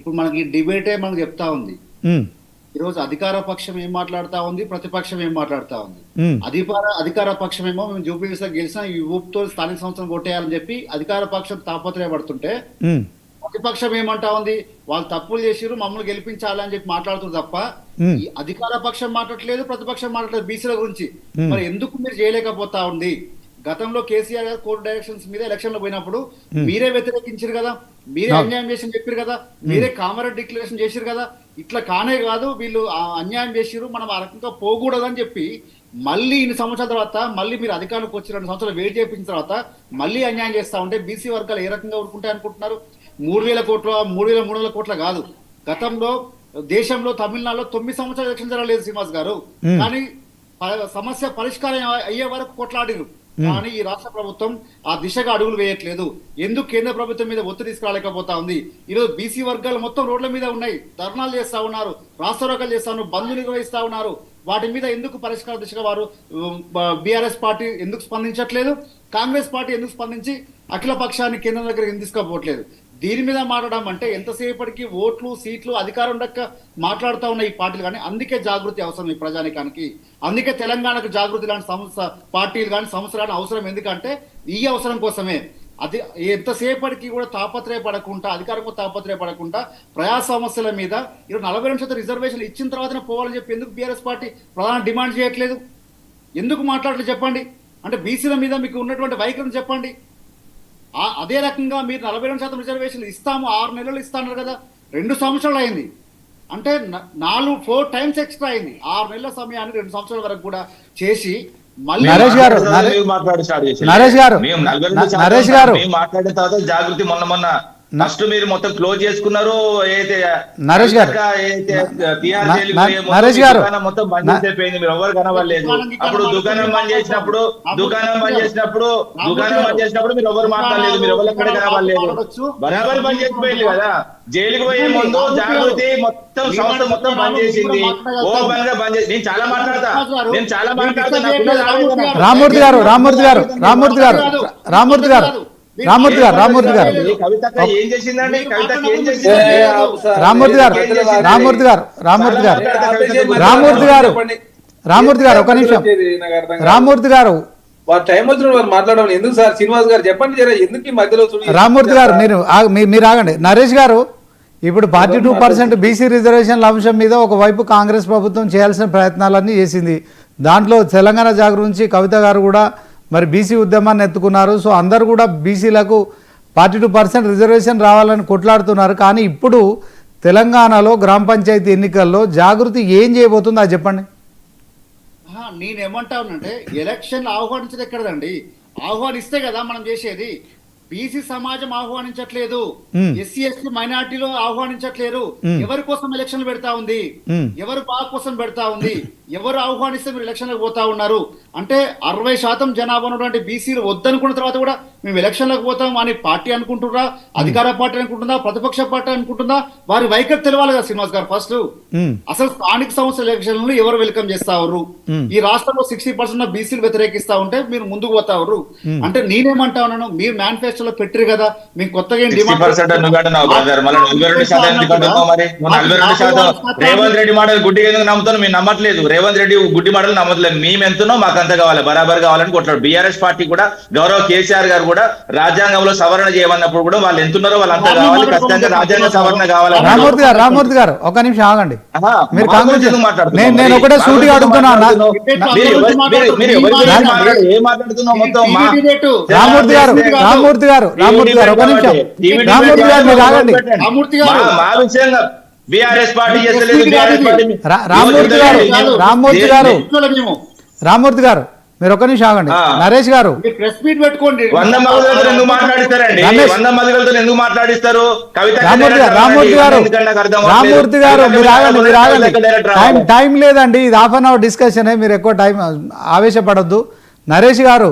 ఇప్పుడు మనకి డిబేటే మనకు చెప్తా ఉంది. ఉమ్, ఈరోజు అధికార పక్షం ఏం మాట్లాడుతా ఉంది, ప్రతిపక్షం ఏం మాట్లాడుతా ఉంది. ఉమ్, అధికార పక్షం ఏమో మేము జూబ్లీహిల్స్ లో గెలిచిన ఈ ఊపుతో స్థానిక సంస్థలు కొట్టేయాలని చెప్పి అధికార పక్షం తాపత్రయపడుతుంటే, ఉమ్, ప్రతిపక్షం ఏమంటా ఉంది, వాళ్ళు తప్పులు చేసిరు మమ్మల్ని గెలిపించాలని చెప్పి మాట్లాడుతుంది తప్ప ఉమ్, ఈ అధికార పక్షం మాట్లాడలేదు, ప్రతిపక్షం మాట్లాడలేదు బీసీల గురించి. మరి ఎందుకు మీరు చేయలేకపోతా ఉంది? గతంలో కేసీఆర్ గారు కోర్టు డైరెక్షన్స్ మీద ఎలక్షన్ లో పోయినప్పుడు మీరే వ్యతిరేకించారు కదా, మీరే అన్యాయం చేసి చెప్పారు కదా, మీరే కామరెడ్ డిక్లరేషన్ చేసిరు కదా. ఇట్లా కానే కాదు, వీళ్ళు అన్యాయం చేసిరు, మనం ఆ రకంగా పోకూడదని చెప్పి మళ్ళీ ఇన్ని సంవత్సరాల తర్వాత మళ్ళీ మీరు అధికారంలోకి వచ్చి 2 సంవత్సరాలు వెయిట్ చేయించిన తర్వాత మళ్ళీ అన్యాయం చేస్తా ఉంటే బీసీ వర్గాలు ఏ రకంగా ఊరుకుంటాయి అనుకుంటున్నారు? 3,000 కోట్ల 3,300 కోట్ల కాదు. గతంలో దేశంలో తమిళనాడులో 9 సంవత్సరాలు ఎలక్షన్ జరగలేదు శ్రీనివాస్ గారు, కానీ సమస్య పరిష్కారం అయ్యే వరకు కొట్లాడిరు. కానీ ఈ రాష్ట్ర ప్రభుత్వం ఆ దిశగా అడుగులు వేయట్లేదు. ఎందుకు కేంద్ర ప్రభుత్వం మీద ఒత్తిడి తీసుకురాలేకపోతా ఉంది? ఈరోజు బీసీ వర్గాలు మొత్తం రోడ్ల మీద ఉన్నాయి, ధర్నాలు చేస్తా ఉన్నారు, రాస్తారోకాలు చేస్తా ఉన్నారు, బంద్లు నిర్వహిస్తా ఉన్నారు. వాటి మీద ఎందుకు పరిష్కార దిశగా వారు బీఆర్ఎస్ పార్టీ ఎందుకు స్పందించట్లేదు? కాంగ్రెస్ పార్టీ ఎందుకు స్పందించి అఖిల పక్షాన్ని కేంద్రం దగ్గర ఎందుకు తీసుకోపోవట్లేదు? దీని మీద మాట్లాడడం అంటే ఎంతసేపటికి ఓట్లు సీట్లు అధికారం దక్క మాట్లాడుతూ ఉన్న ఈ పార్టీలు. కానీ అందుకే జాగృతి అవసరం ఈ ప్రజానికానికి, అందుకే తెలంగాణకు జాగృతి లాంటి పార్టీలు కానీ సంస్థలు కానీ అవసరం. ఎందుకంటే ఈ అవసరం కోసమే. అది ఎంతసేపటికి కూడా తాపత్రయపడకుండా, అధికారంలో తాపత్రయపడకుండా ప్రజా సమస్యల మీద ఈరోజు 40% రిజర్వేషన్లు ఇచ్చిన తర్వాతనే పోవాలని చెప్పి ఎందుకు బీఆర్ఎస్ పార్టీ ప్రధాన డిమాండ్ చేయట్లేదు? ఎందుకు మాట్లాడలేదు చెప్పండి? అంటే బీసీల మీద మీకు ఉన్నటువంటి వైఖరిని చెప్పండి. అదే రకంగా మీరు 42% రిజర్వేషన్లు ఇస్తాము 6 నెలలు ఇస్తాన్నారు కదా, 2 సంవత్సరాలు అయింది అంటే 4 టైమ్స్ ఎక్స్ట్రా అయింది. 6 నెలల సమయాన్ని 2 సంవత్సరాల వరకు కూడా చేసి మళ్ళీ నరేష్ గారు మాట్లాడిన తర్వాత జాగృతి మొన్న ఫస్ట్ మీరు మొత్తం క్లోజ్ చేసుకున్నారు. అయితే నరేష్ గారు మొత్తం బంద్ చేసిపోయింది, మీరు ఎవరు కనబడలేదు. అప్పుడు దుకాణం బంద్ చేసినప్పుడు మీరు ఎవరు మాట్లాడలేదు, మీరు ఎవరు ఎక్కడ కనబడలేదు. బరాబర్ బంద్ చేసిపోయింది కదా. జైలుకి పోయే ముందు జాగృతి మొత్తం సంస్థ మొత్తం బంద్ చేసింది, ఓపెన్ గా బంద్ చేసి. నేను చాలా మాట్లాడతా. రామూర్తి గారు ఒక నిమిషం. రామూర్తి గారు మాట్లాడడం ఎందుకు సార్? శ్రీనివాస్ గారు చెప్పండి జర, ఎందుకు ఈ మధ్యలో? రామూర్తి గారు మీరు ఆగండి. నరేష్ గారు, ఇప్పుడు 42% బీసీ రిజర్వేషన్ల అంశం మీద ఒకవైపు కాంగ్రెస్ ప్రభుత్వం చేయాల్సిన ప్రయత్నాలన్నీ చేసింది. దాంట్లో తెలంగాణ జాగృతి నుంచి కవిత గారు కూడా మరి బీసీ ఉద్యమాన్ని ఎత్తుకున్నారు. సో అందరు కూడా బీసీలకు 42% రిజర్వేషన్ రావాలని కొట్లాడుతున్నారు. కానీ ఇప్పుడు తెలంగాణలో గ్రామ పంచాయతీ ఎన్నికల్లో జాగృతి ఏం చేయబోతుందో అది చెప్పండి. నేనేమంటానంటే ఎలక్షన్ ఆహ్వానించదు ఎక్కడదండి, ఆహ్వానిస్తే కదా మనం చేసేది. బీసీ సమాజం ఆహ్వానించట్లేదు, ఎస్సీ ఎస్టీ మైనార్టీలో ఆహ్వానించట్లేరు. ఎవరి కోసం ఎలక్షన్లు పెడతా ఉంది, ఎవరు బాగా కోసం పెడతా ఉంది, ఎవరు ఆహ్వానిస్తే మీరు ఎలక్షన్లకు పోతా ఉన్నారు అంటే 60% జనాభా ఉన్నటువంటి బీసీలు వద్దనుకున్న తర్వాత కూడా మేము ఎలక్షన్లకు పోతాం అని పార్టీ అనుకుంటున్నా, అధికార పార్టీ అనుకుంటుందా, ప్రతిపక్ష పార్టీ అనుకుంటుందా? వారి వైఖరి తెలవాలి కదా శ్రీనివాస్ గారు. ఫస్ట్ అసలు స్థానిక సంస్థల ఎలక్షన్లు ఎవరు వెల్కమ్ చేస్తా ఉన్నారు? ఈ రాష్ట్రంలో 60% బీసీలు వ్యతిరేకిస్తా ఉంటే మీరు ముందుకు పోతా ఉన్నారు అంటే నేనేమంటా ఉన్నాను, మీరు మేనిఫెస్టోలో పెట్టరు కదా, మీకు కొత్తగా రేవంత్ రెడ్డి మాటలు గుడ్డిగా ఎందుకు నమ్ముతాను? మీరు నమ్మట్లేదు. రేవంత్ రెడ్డి గుడ్డి మాటలు నమ్మట్లేదు. మేము ఎంతనో మాకు అంత కావాలి, బరాబర్ కావాలని కొట్లాడు. బీఆర్ఎస్ పార్టీ కూడా గౌరవ కేసీఆర్ గారు కూడా రాజ్యాంగంలో సవరణ చేయమన్నప్పుడు కూడా వాళ్ళు ఎంతున్నారో వాళ్ళు అంతా కావాలి. ఖచ్చితంగా రాజ్యాంగ సవరణ కావాలి. రామూర్తి గారు ఒక నిమిషం ఆగండి. నేను ఒకటే సూటిగా అడుగుతున్నా. ఏం మాట్లాడుతున్నావు మొత్తం? రామూర్తి గారు ఒక నిమిషం. రామూర్తి గారు మీరు ఆగండి. మా విషయంగా బీఆర్ఎస్ పార్టీ రామూర్తి గారు మీరు ఒక నిమిషం ఆగండి. నరేష్ గారు ప్రెస్ మీట్ పెట్టుకోండి. 100 మగలతో ఎందుకు మాట్లాడిస్తారండి? 100 మగలతో ఎందుకు మాట్లాడిస్తారు? రామూర్తి గారు మీరు ఆగండి. టైం లేదండి, ఇది 1/2 అవర్ డిస్కషన్. మీరు ఎక్కువ టైం ఆవేశపడద్దు. నరేష్ గారు